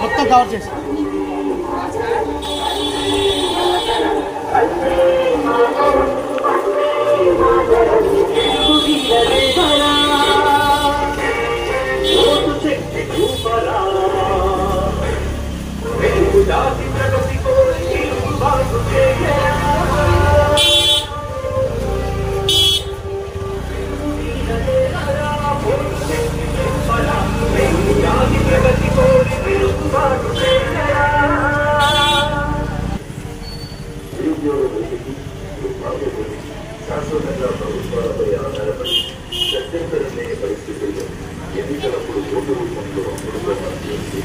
మొత్తం కవర్ చేసి శాశ్వతంగా ప్రభుత్వాలపై ఆధారపడి గద్దెంతరలేని పరిస్థితుల్లో ఎన్నికలప్పుడు ఓటు రూపంలో అమలుగా చేసి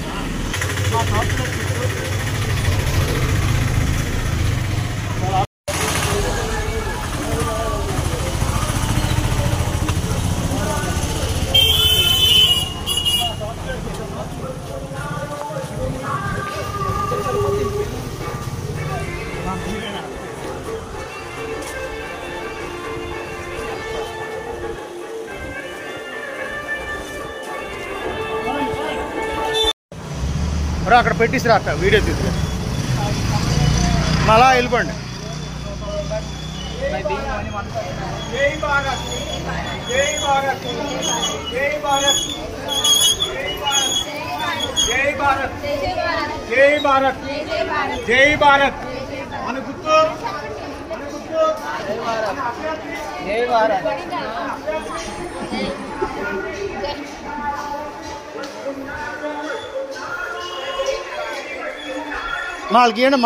అక్కడ పెట్టిసిరా అట్ట వీడియో తీసుకుని మళ్ళా వెళ్ళిపోండి. జై భారత్ జై భారత్ జై భారత్ జై భారత్ జై భారత్ జై భారత్ మన గుర్తు జై భారత్ మాళ్ళకి ఇవ్వండి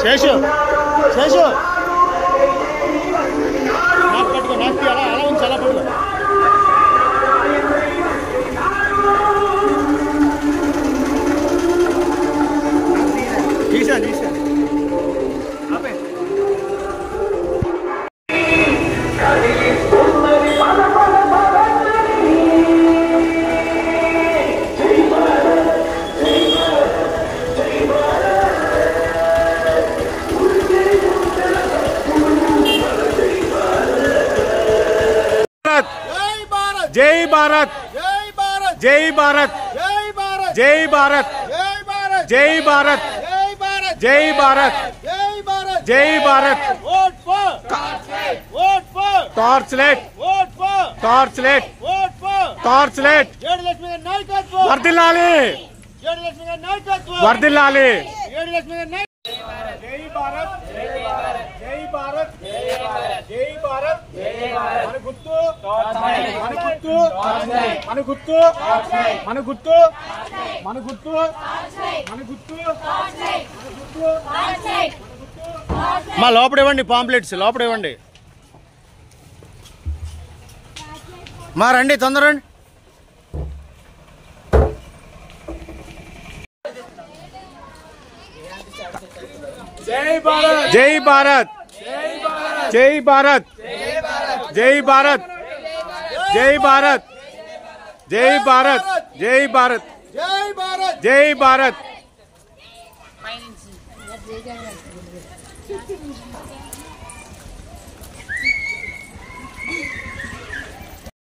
శేషు నాకు పట్టుకో నాకు అలా ఉంది చాలా పట్టుకో తీసా जय भारत जय भारत जय भारत जय भारत जय भारत जय भारत टॉर्चलेट वर्दिल्लाली जय भारत जय भारत जय भारत మన గుర్తు మా లోపల ఇవ్వండి పాంప్లెట్స్ లోపల ఇవ్వండి మా రండి తొందర రండి जय भारत जय भारत जय भारत जय भारत जय भारत जय भारत जय भारत जय भारत